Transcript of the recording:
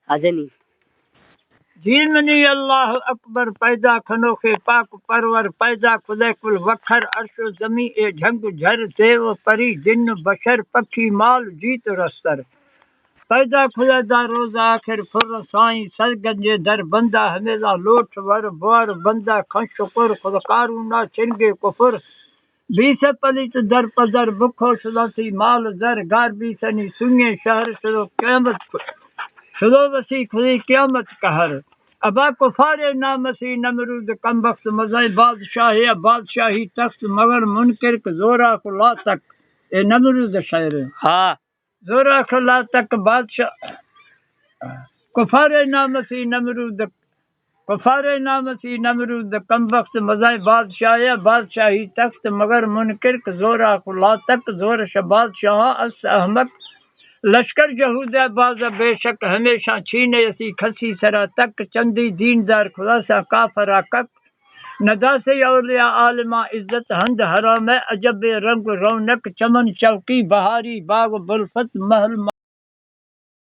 آجنی Gemini اللہ اکبر پیدا کھنو کے پاک پرور پیدا خدا کل وکھر عرش و زمین اے جھنگ جھر دیو پری جن بشر پکھی مال جیت رستر پیدا خدا دا روز آخر فر سائیں سرگنجے در بندہ ہمیلا لوٹ ور بوار بندہ کھن شکر خود قارونا چنگے کفر بیس پلیت در پدر بکھو شداسی مال در گار بیسنی سنگے شہر شدو قیامت شدو وسی خودی قیامت قہر ابا کفار نامسی نمرود کم بخت مزائی بادشاہی بادشاہی تخت مگر منکر زورا خلا تک اے نمرود شہر ہاں زورا خلا تک بادشاہ کفار نامسی نمرود کم بخت مزائی بادشاہی تخت مگر منکر زورا خلا تک زور بادشاہ اس احمد لشکر یہودہ باز بے شک ہمیشہ چھینے اسی کھسی سرا تک چندی دیندار خلاصہ کافرہ کک ندا سے اولیاء عالمہ عزت ہند حرام عجب رنگ رونق چمن چوکی بہاری باغ بلفت محل